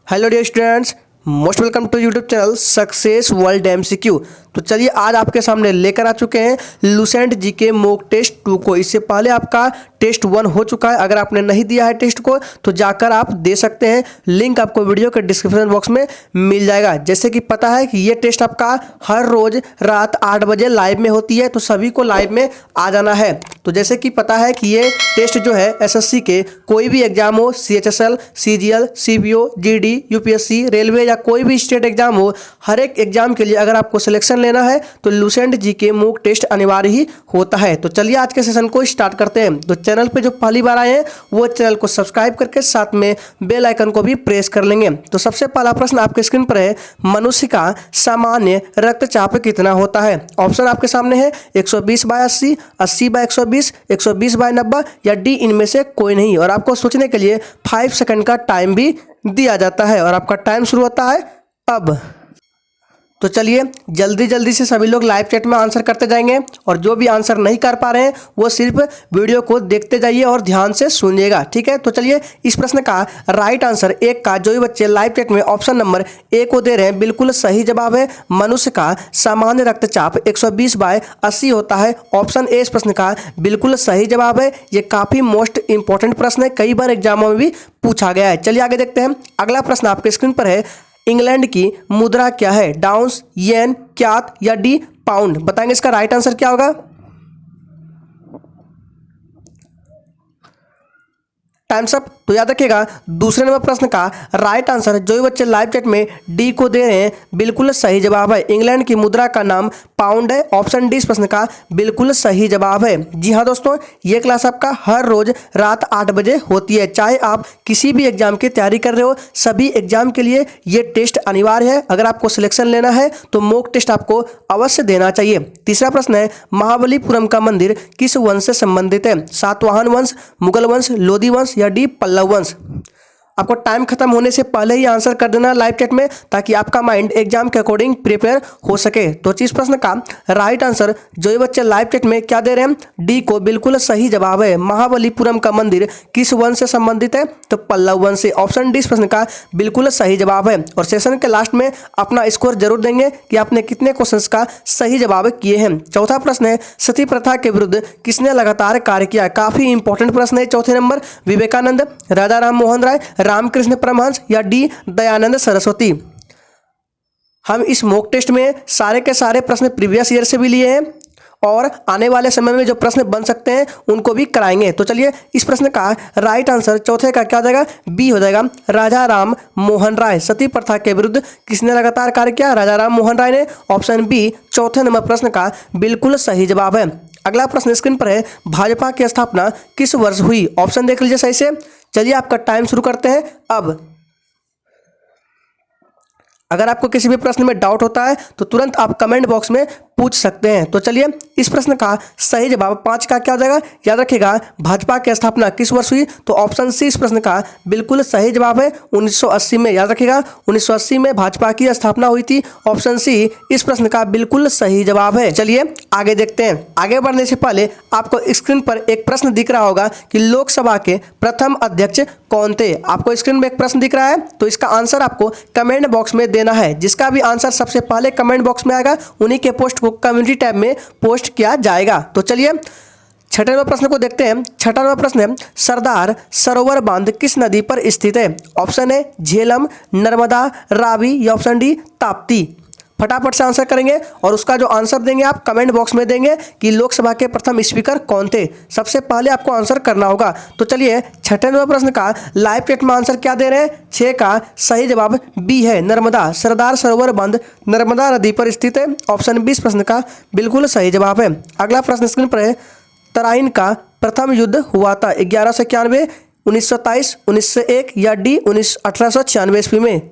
Hello dear students, most welcome to YouTube channel success world MCQ. तो चलिए आज आपके सामने लेकर आ चुके हैं लुसेंट जीके मॉक टेस्ट 2 को। इससे पहले आपका टेस्ट 1 हो चुका है। अगर आपने नहीं दिया है टेस्ट को तो जाकर आप दे सकते हैं, लिंक आपको वीडियो के डिस्क्रिप्शन बॉक्स में मिल जाएगा। जैसे कि पता है कि ये टेस्ट आपका हर रोज रात 8 बजे लाइव में होती है, तो सभी को लाइव में आ जाना है। तो जैसे कि पता है कि ये टेस्ट जो है एसएससी के कोई भी एग्जाम हो, CHSL, CGL, CPO, GD, UPSC, railway या कोई भी स्टेट एग्जाम हो, हर एक एग्जाम के लिए अगर आपको सिलेक्शन लेना है तो लुसेंट जीके मॉक टेस्ट अनिवार्य ही होता है। तो चलिए आज के सेशन को स्टार्ट करते हैं। तो चैनल पे जो पहली बार आए हैं वो चैनल को सब्सक्राइब करके साथ में बेल आइकन को भी प्रेस कर लेंगे। तो सबसे पहला प्रश्न आपके स्क्रीन पर है, मनुष्य का सामान्य रक्तचाप कितना होता है? ऑप्शन आपके सामने है 120/80, 80/120, 120/90 या डी इनमें से कोई नहीं। और आपको सोचने के लिए 5 सेकंड का टाइम भी दिया जाता है और आपका टाइम शुरू होता है अब। तो चलिए जल्दी जल्दी से सभी लोग लाइव चैट में आंसर करते जाएंगे और जो भी आंसर नहीं कर पा रहे हैं वो सिर्फ वीडियो को देखते जाइए और ध्यान से सुनिएगा, ठीक है। तो चलिए इस प्रश्न का राइट आंसर एक का जो भी बच्चे लाइव चैट में ऑप्शन नंबर ए को दे रहे हैं बिल्कुल सही जवाब है। मनुष्य का सामान्य रक्तचाप 120/80 होता है। ऑप्शन ए इस प्रश्न का बिल्कुल सही जवाब है। ये काफी मोस्ट इंपॉर्टेंट प्रश्न है, कई बार एग्जामों में भी पूछा गया है। चलिए आगे देखते हैं। अगला प्रश्न आपके स्क्रीन पर है, इंग्लैंड की मुद्रा क्या है? डाउंस, येन, क्यात या डी पाउंड? बताएंगे इसका राइट आंसर क्या होगा। Times up. तो याद रखिएगा दूसरे नंबर प्रश्न का राइट आंसर जो भी बच्चे लाइव चैट में डी को दे रहे हैं बिल्कुल सही जवाब है। इंग्लैंड की मुद्रा का नाम पाउंड है। ऑप्शन डी इस प्रश्न का बिल्कुल सही जवाब है। जी हाँ दोस्तों, ये क्लास आपका हर रोज रात 8 बजे होती है। चाहे आप किसी भी एग्जाम की तैयारी कर रहे हो, सभी एग्जाम के लिए ये टेस्ट अनिवार्य है। अगर आपको सिलेक्शन लेना है तो मॉक टेस्ट आपको अवश्य देना चाहिए। तीसरा प्रश्न है, महाबलीपुरम का मंदिर किस वंश से संबंधित है? सातवाहन वंश, मुगल वंश, लोधी वंश या डी पल्लव वंश? आपको टाइम खत्म होने से पहले ही आंसर कर देना लाइव चैट में, ताकि आपका माइंड एग्जाम के अकॉर्डिंग प्रिपेयर हो सके। तो इस प्रश्न का राइट आंसर जो ये बच्चे लाइव चैट में क्या दे रहे हैं, डी को बिल्कुल सही जवाब है। महाबलीपुरम का मंदिर किस वंश से संबंधित है? तो पल्लव वंश से। ऑप्शन डी इस प्रश्न का बिल्कुल सही जवाब है। और सेशन के लास्ट में अपना स्कोर जरूर देंगे कि आपने कितने क्वेश्चन का सही जवाब किए हैं। चौथा प्रश्न है, सती प्रथा के विरुद्ध किसने लगातार कार्य किया? काफी इंपॉर्टेंट प्रश्न है। चौथे नंबर, विवेकानंद, राजा राम मोहन राय, रामकृष्ण परमहंस या डी दयानंद सरस्वती? हम इस मॉक टेस्ट में सारे के सारे प्रश्न प्रीवियस ईयर से भी लिए हैं और आने वाले समय में जो प्रश्न बन सकते हैं उनको भी कराएंगे। तो चलिए इस प्रश्न का राइट आंसर चौथे का क्या हो जाएगा? बी हो जाएगा, राजा राम मोहन राय। सती प्रथा के विरुद्ध किसने लगातार कार्य किया? राजा राम मोहन राय ने। ऑप्शन बी चौथे नंबर प्रश्न का बिल्कुल सही जवाब है। अगला प्रश्न स्क्रीन पर है, भाजपा की स्थापना किस वर्ष हुई? ऑप्शन देख लीजिए सही से। चलिए आपका टाइम शुरू करते हैं अब। अगर आपको किसी भी प्रश्न में डाउट होता है तो तुरंत आप कमेंट बॉक्स में पूछ सकते हैं। तो चलिए इस प्रश्न का सही जवाब 5 का क्या हो जाएगा? याद रखिएगा भाजपा की स्थापना किस वर्ष हुई? तो ऑप्शन सी इस प्रश्न का बिल्कुल सही जवाब है, 1980 में। याद रखिएगा 1980 में भाजपा की स्थापना हुई थी। ऑप्शन सी इस प्रश्न का बिल्कुल सही जवाब है। चलिए आगे देखते हैं। आगे बढ़ने से पहले आपको स्क्रीन पर एक प्रश्न दिख रहा होगा कि लोकसभा के प्रथम अध्यक्ष कौन थे? आपको स्क्रीन में एक प्रश्न दिख रहा है, तो इसका आंसर आपको कमेंट बॉक्स में देना है। जिसका भी आंसर सबसे पहले कमेंट बॉक्स में आएगा उन्हीं के पोस्ट को कम्युनिटी टैब में पोस्ट किया जाएगा। तो चलिए छठे नंबर प्रश्न को देखते हैं। छठा नंबर प्रश्न है, सरदार सरोवर बांध किस नदी पर स्थित है? ऑप्शन है झेलम, नर्मदा, रावी या ऑप्शन डी ताप्ती? फटाफट से आंसर करेंगे और उसका जो आंसर देंगे आप कमेंट बॉक्स में देंगे कि लोकसभा के प्रथम स्पीकर कौन थे। सबसे पहले आपको आंसर करना होगा। तो चलिए छठे नंबर प्रश्न का लाइव चैट में आंसर क्या दे रहे हैं? 6 का सही जवाब बी है, नर्मदा। सरदार सरोवर बांध नर्मदा नदी पर स्थित है। ऑप्शन बी इस प्रश्न का बिल्कुल सही जवाब है। अगला प्रश्न स्क्रीन पर है, तराइन का प्रथम युद्ध हुआ था 1191, 1927, 1901 या डी 1896 ईस्वी में?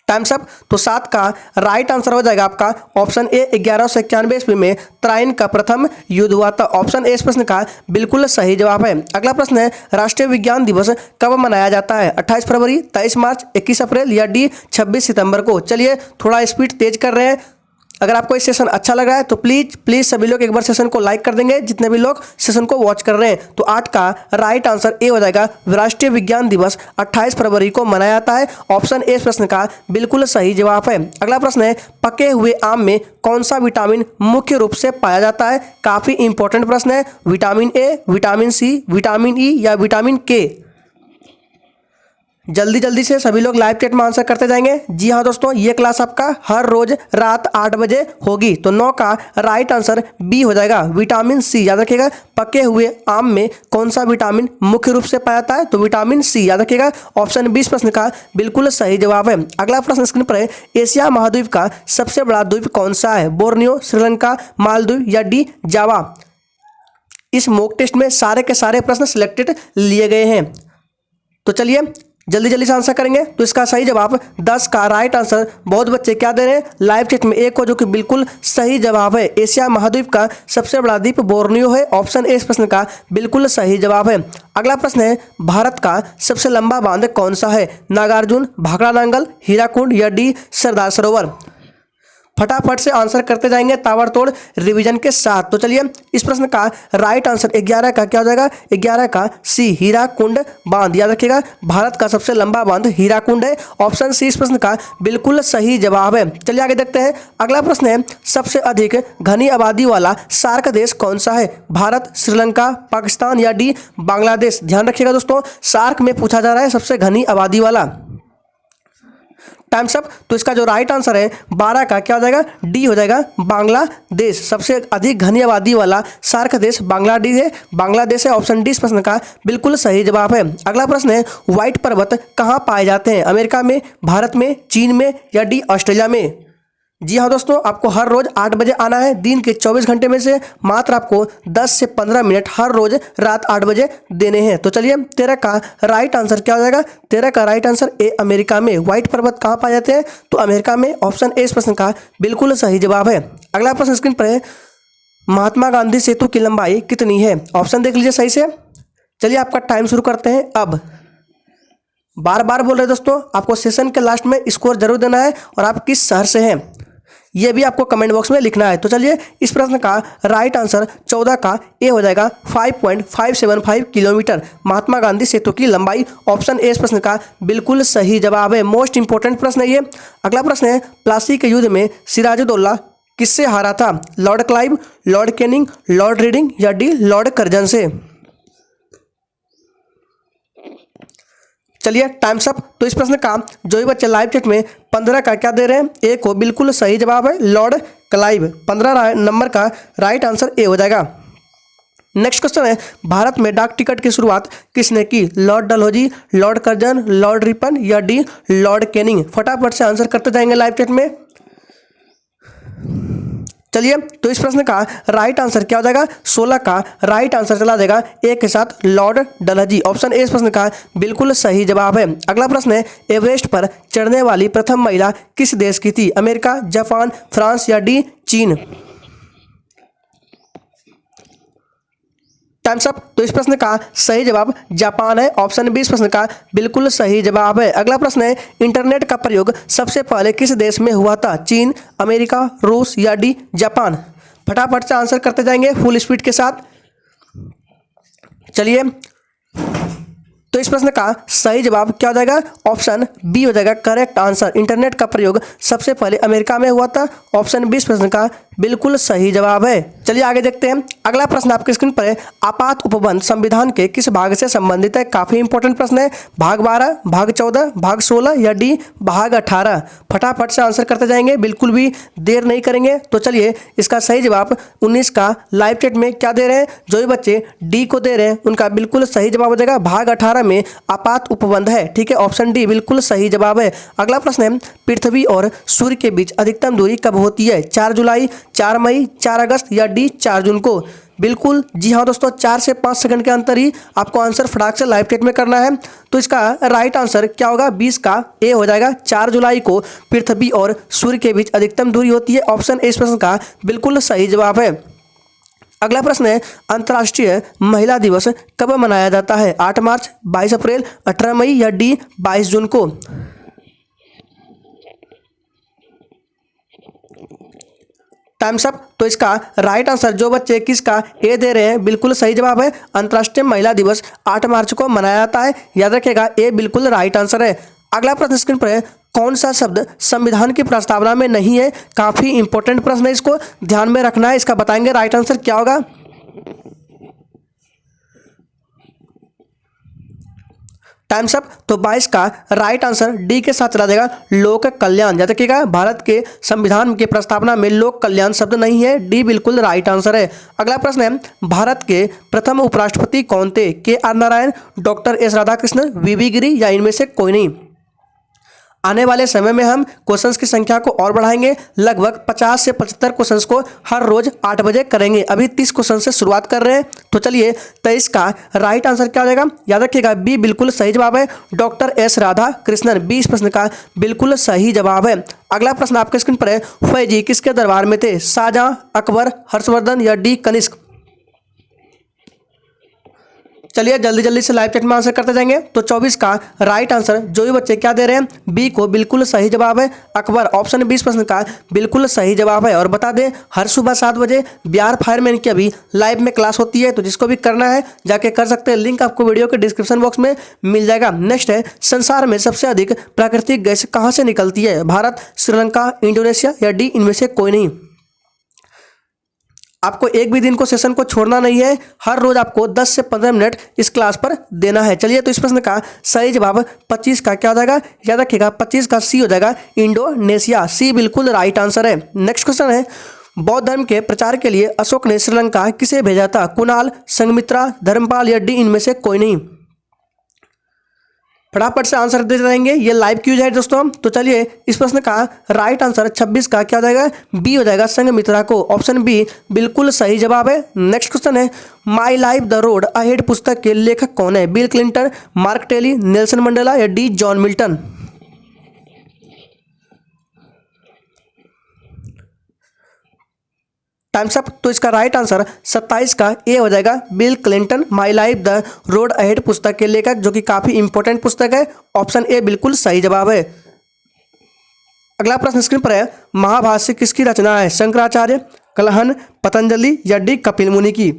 Times up. तो 7 का राइट आंसर हो जाएगा आपका ऑप्शन ए, 1191 ईस्वी में तराइन का प्रथम युद्ध हुआ था। ऑप्शन ए इस प्रश्न का बिल्कुल सही जवाब है। अगला प्रश्न है, राष्ट्रीय विज्ञान दिवस कब मनाया जाता है? 28 फरवरी, 23 मार्च, 21 अप्रैल या डी 26 सितंबर को? चलिए थोड़ा स्पीड तेज कर रहे हैं। अगर आपको ये सेशन अच्छा लग रहा है तो प्लीज सभी लोग एक बार सेशन को लाइक कर देंगे, जितने भी लोग सेशन को वॉच कर रहे हैं। तो 8 का राइट आंसर ए हो जाएगा। राष्ट्रीय विज्ञान दिवस 28 फरवरी को मनाया जाता है। ऑप्शन ए इस प्रश्न का बिल्कुल सही जवाब है। अगला प्रश्न है, पके हुए आम में कौन सा विटामिन मुख्य रूप से पाया जाता है? काफी इंपॉर्टेंट प्रश्न है। Vitamin A, vitamin C, vitamin E या विटामिन के? जल्दी जल्दी से सभी लोग लाइव चैट में आंसर करते जाएंगे। जी हाँ दोस्तों, ये क्लास आपका हर रोज रात 8 बजे होगी। तो 9 का राइट आंसर बी हो जाएगा, विटामिन सी। याद रखिएगा, पके हुए आम में कौन सा विटामिन मुख्य रूप से पाया जाता है? तो विटामिन सी। याद रखिएगा, ऑप्शन 20 प्रश्न का बिल्कुल सही जवाब है। अगला प्रश्न स्क्रीन पर है, एशिया महाद्वीप का सबसे बड़ा द्वीप कौन सा है? बोर्नियो, श्रीलंका, मालदीव या डी जावा? इस मॉक टेस्ट में सारे के सारे प्रश्न सिलेक्टेड लिए गए हैं। तो चलिए जल्दी जल्दी से आंसर करेंगे। तो इसका सही जवाब 10 का राइट आंसर बहुत बच्चे क्या दे रहे हैं लाइव चैट में? एक को, जो कि बिल्कुल सही जवाब है। एशिया महाद्वीप का सबसे बड़ा द्वीप बोर्नियो है। ऑप्शन ए इस प्रश्न का बिल्कुल सही जवाब है। अगला प्रश्न है, भारत का सबसे लंबा बांध कौन सा है? नागार्जुन, भाखड़ा नांगल, हीराकुंड या डी सरदार सरोवर? फटाफट से आंसर करते जाएंगे ताबड़तोड़ रिवीजन के साथ। तो चलिए इस प्रश्न का राइट आंसर 11 का क्या हो जाएगा? 11 का सी, हीराकुंड बांध। याद रखिएगा, भारत का सबसे लंबा बांध हीराकुंड है। ऑप्शन सी इस प्रश्न का बिल्कुल सही जवाब है। चलिए आगे देखते हैं। अगला प्रश्न है, सबसे अधिक घनी आबादी वाला सार्क देश कौन सा है? भारत, श्रीलंका, पाकिस्तान या डी बांग्लादेश? ध्यान रखिएगा दोस्तों, सार्क में पूछा जा रहा है सबसे घनी आबादी वाला। Times up. तो इसका जो राइट आंसर है 12 का क्या हो जाएगा? डी हो जाएगा, बांग्लादेश। सबसे अधिक घनी आबादी वाला सार्क देश बांग्लादेश है। ऑप्शन डी इस प्रश्न का बिल्कुल सही जवाब है। अगला प्रश्न है, व्हाइट पर्वत कहाँ पाए जाते हैं? अमेरिका में, भारत में, चीन में या डी ऑस्ट्रेलिया में? जी हाँ दोस्तों, आपको हर रोज 8 बजे आना है। दिन के 24 घंटे में से मात्र आपको 10 से 15 मिनट हर रोज रात 8 बजे देने हैं। तो चलिए 13 का राइट आंसर क्या हो जाएगा? 13 का राइट आंसर ए, अमेरिका में। व्हाइट पर्वत कहाँ पाए जाते हैं? तो अमेरिका में। ऑप्शन ए इस प्रश्न का बिल्कुल सही जवाब है। अगला प्रश्न स्क्रीन पर है, महात्मा गांधी सेतु की लंबाई कितनी है? ऑप्शन देख लीजिए सही से। चलिए आपका टाइम शुरू करते हैं अब। बार बार बोल रहे दोस्तों, आपको सेशन के लास्ट में स्कोर जरूर देना है और आप किस शहर से हैं ये भी आपको कमेंट बॉक्स में लिखना है। तो चलिए इस प्रश्न का राइट आंसर 14 का ए हो जाएगा, 5.575 किलोमीटर महात्मा गांधी सेतु की लंबाई। ऑप्शन ए इस प्रश्न का बिल्कुल सही जवाब है। मोस्ट इंपॉर्टेंट प्रश्न है ये। अगला प्रश्न है, प्लासी के युद्ध में सिराजुद्दौला किससे हारा था? Lord Clive, Lord Canning, Lord reading या डी लॉर्ड कर्जन से? चलिए टाइम्स अप। तो इस प्रश्न का जो भी बच्चे लाइव चैट में 15 का क्या दे रहे हैं? ए को बिल्कुल सही जवाब है, लॉर्ड क्लाइव। 15 नंबर का राइट आंसर ए हो जाएगा। नेक्स्ट क्वेश्चन है, भारत में डाक टिकट की शुरुआत किसने की? Lord Dalhousie, Lord Curzon, Lord Ripon या डी लॉर्ड कैनिंग? फटाफट से आंसर करते जाएंगे लाइव चैट में। चलिए तो इस प्रश्न का राइट आंसर क्या हो जाएगा? 16 का राइट आंसर चला जाएगा ए के साथ, लॉर्ड डलहौजी। ऑप्शन ए इस प्रश्न का बिल्कुल सही जवाब है। अगला प्रश्न है, एवरेस्ट पर चढ़ने वाली प्रथम महिला किस देश की थी? अमेरिका, जापान, फ्रांस या डी चीन? Times up. तो इस प्रश्न का सही जवाब जापान है। ऑप्शन बी इस प्रश्न का बिल्कुल सही जवाब है। अगला प्रश्न है, इंटरनेट का प्रयोग सबसे पहले किस देश में हुआ था? चीन, अमेरिका, रूस या डी जापान? फटाफट से आंसर करते जाएंगे फुल स्पीड के साथ। चलिए तो इस प्रश्न का सही जवाब क्या हो जाएगा? ऑप्शन बी हो जाएगा करेक्ट आंसर। इंटरनेट का प्रयोग सबसे पहले अमेरिका में हुआ था। ऑप्शन बी इस प्रश्न का बिल्कुल सही जवाब है। चलिए आगे देखते हैं। अगला प्रश्न आपके स्क्रीन पर है, आपात उपबंध संविधान के किस भाग से संबंधित है? काफी इंपॉर्टेंट प्रश्न है। भाग 12, भाग 14, भाग 16 या डी भाग 18? फटाफट से आंसर करते जाएंगे, बिल्कुल भी देर नहीं करेंगे। तो चलिए इसका सही जवाब 19 का लाइव चैट में क्या दे रहे हैं? जो भी बच्चे डी को दे रहे हैं उनका बिल्कुल सही जवाब हो जाएगा, भाग 18 में आपात उपबंध है। ठीक है, ऑप्शन डी बिल्कुल सही जवाब है। अगला प्रश्न है, पृथ्वी और सूर्य के बीच अधिकतम दूरी कब होती है? 4 जुलाई, 4 मई, 4 अगस्त या डी 4 जून को? बिल्कुल जी हाँ दोस्तों, 4 से 5 सेकंड के अंतर ही आपको आंसर फटाक से लाइव चैट में करना है। तो इसका राइट आंसर क्या होगा? 20 का ए हो जाएगा। 4 जुलाई को पृथ्वी और सूर्य के बीच अधिकतम दूरी होती है। ऑप्शन ए इस प्रश्न का बिल्कुल सही जवाब है। अगला प्रश्न है, अंतर्राष्ट्रीय महिला दिवस कब मनाया जाता है? 8 मार्च, 22 अप्रैल, 18 मई या डी 22 जून को? Times up. तो इसका राइट आंसर जो बच्चे 21 का ए दे रहे हैं बिल्कुल सही जवाब है। अंतर्राष्ट्रीय महिला दिवस 8 मार्च को मनाया जाता है, याद रखिएगा ए बिल्कुल राइट आंसर है। अगला प्रश्न स्क्रीन पर है, कौन सा शब्द संविधान की प्रस्तावना में नहीं है? काफी इंपॉर्टेंट प्रश्न है, इसको ध्यान में रखना है। इसका बताएंगे राइट आंसर क्या होगा। Times up. तो 22 का राइट आंसर डी के साथ चला जाएगा, लोक कल्याण। याद रखिएगा भारत के संविधान के प्रस्तावना में लोक कल्याण शब्द नहीं है, डी बिल्कुल राइट आंसर है। अगला प्रश्न है, भारत के प्रथम उपराष्ट्रपति कौन थे? K R Narayanan, doctor S Radhakrishnan, V V Giri या इनमें से कोई नहीं। आने वाले समय में हम क्वेश्चंस की संख्या को और बढ़ाएंगे, लगभग 50 से 75 क्वेश्चंस को हर रोज 8 बजे करेंगे। अभी 30 क्वेश्चन से शुरुआत कर रहे हैं। तो चलिए 23 का राइट आंसर क्या हो जाएगा? याद रखिएगा बी बिल्कुल सही जवाब है, डॉक्टर एस राधा कृष्णन। 20 प्रश्न का बिल्कुल सही जवाब है। अगला प्रश्न आपके स्क्रीन पर है, फैजी किसके दरबार में थे? शाहजहां, अकबर, हर्षवर्धन या डी कनिष्क। चलिए जल्दी जल्दी से लाइव चैट में आंसर करते जाएंगे। तो 24 का राइट आंसर जो भी बच्चे क्या दे रहे हैं, बी को बिल्कुल सही जवाब है, अकबर। ऑप्शन 20 प्रश्न का बिल्कुल सही जवाब है। और बता दें हर सुबह 7 बजे बिहार फायरमैन की अभी लाइव में क्लास होती है, तो जिसको भी करना है जाके कर सकते हैं, लिंक आपको वीडियो के डिस्क्रिप्शन बॉक्स में मिल जाएगा। नेक्स्ट है, संसार में सबसे अधिक प्राकृतिक गैस कहाँ से निकलती है? भारत, श्रीलंका, इंडोनेशिया या डी इनमें से कोई नहीं। आपको एक भी दिन को सेशन को छोड़ना नहीं है, हर रोज आपको 10 से 15 मिनट इस क्लास पर देना है। चलिए तो इस प्रश्न का सही जवाब 25 का क्या हो जाएगा? याद रखिएगा 25 का सी हो जाएगा, इंडोनेशिया। सी बिल्कुल राइट आंसर है। नेक्स्ट क्वेश्चन है, बौद्ध धर्म के प्रचार के लिए अशोक ने श्रीलंका किसे भेजा था? कुणाल, संघमित्रा, धर्मपाल या डी इनमें से कोई नहीं। फटाफट से आंसर देते रहेंगे, ये लाइव क्यूज है दोस्तों। तो चलिए इस प्रश्न का राइट आंसर 26 का क्या हो जाएगा? बी हो जाएगा, संघमित्रा को। ऑप्शन बी बिल्कुल सही जवाब है। नेक्स्ट क्वेश्चन है, my life the road ahead पुस्तक के लेखक कौन है? Bill Clinton, Mark Tully, Nelson Mandela या D John Milton. Times up. तो इसका राइट आंसर 27 का ए हो जाएगा, Bill Clinton. My life the road ahead पुस्तक के लेखक, जो कि काफी इंपॉर्टेंट पुस्तक है। ऑप्शन ए बिल्कुल सही जवाब है। अगला प्रश्न स्क्रीन पर है, महाभाष्य किसकी रचना है? शंकराचार्य, कलहन, पतंजलि या डी कपिल मुनि की।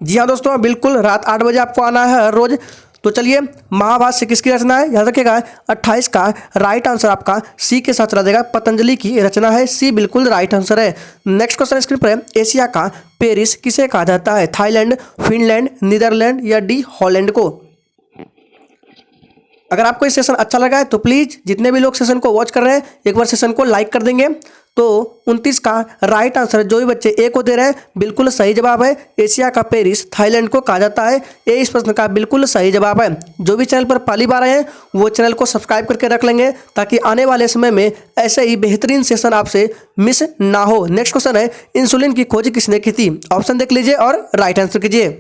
जी हाँ दोस्तों, बिल्कुल रात 8 बजे आपको आना है हर रोज। तो चलिए महाभाष्य किसकी रचना है? याद रखिएगा 28 का राइट आंसर आपका सी के साथ चला जाएगा, पतंजलि की रचना है। सी बिल्कुल राइट आंसर है। नेक्स्ट क्वेश्चन स्क्रीन पर है, एशिया का पेरिस किसे कहा जाता है? थाईलैंड, फिनलैंड, नीदरलैंड या डी हॉलैंड को। अगर आपको इस सेशन अच्छा लगा है तो प्लीज जितने भी लोग सेशन को वॉच कर रहे हैं एक बार सेशन को लाइक कर देंगे। तो 29 का राइट आंसर जो भी बच्चे ए को दे रहे हैं बिल्कुल सही जवाब है, एशिया का पेरिस थाईलैंड को कहा जाता है। ए इस प्रश्न का बिल्कुल सही जवाब है। जो भी चैनल पर पहली बार आए हैं वो चैनल को सब्सक्राइब करके रख लेंगे, ताकि आने वाले समय में ऐसे ही बेहतरीन सेशन आपसे मिस ना हो। नेक्स्ट क्वेश्चन है, इंसुलिन की खोज किसने की थी? ऑप्शन देख लीजिए और राइट आंसर कीजिए।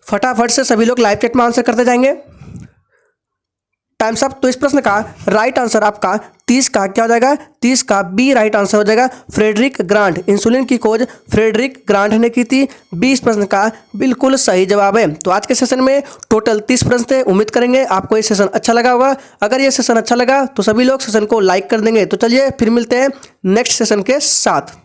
फटाफट से सभी लोग लाइव चैट में आंसर करते जाएंगे। Times up. तो इस प्रश्न का राइट आंसर आपका 30 का क्या हो जाएगा? 30 का बी राइट आंसर हो जाएगा, फ्रेडरिक ग्रांट। इंसुलिन की खोज फ्रेडरिक ग्रांट ने की थी। 20 प्रश्न का बिल्कुल सही जवाब है। तो आज के सेशन में टोटल 30 प्रश्न थे। उम्मीद करेंगे आपको ये सेशन अच्छा लगा होगा। अगर ये सेशन अच्छा लगा तो सभी लोग सेशन को लाइक कर देंगे। तो चलिए फिर मिलते हैं नेक्स्ट सेशन के साथ।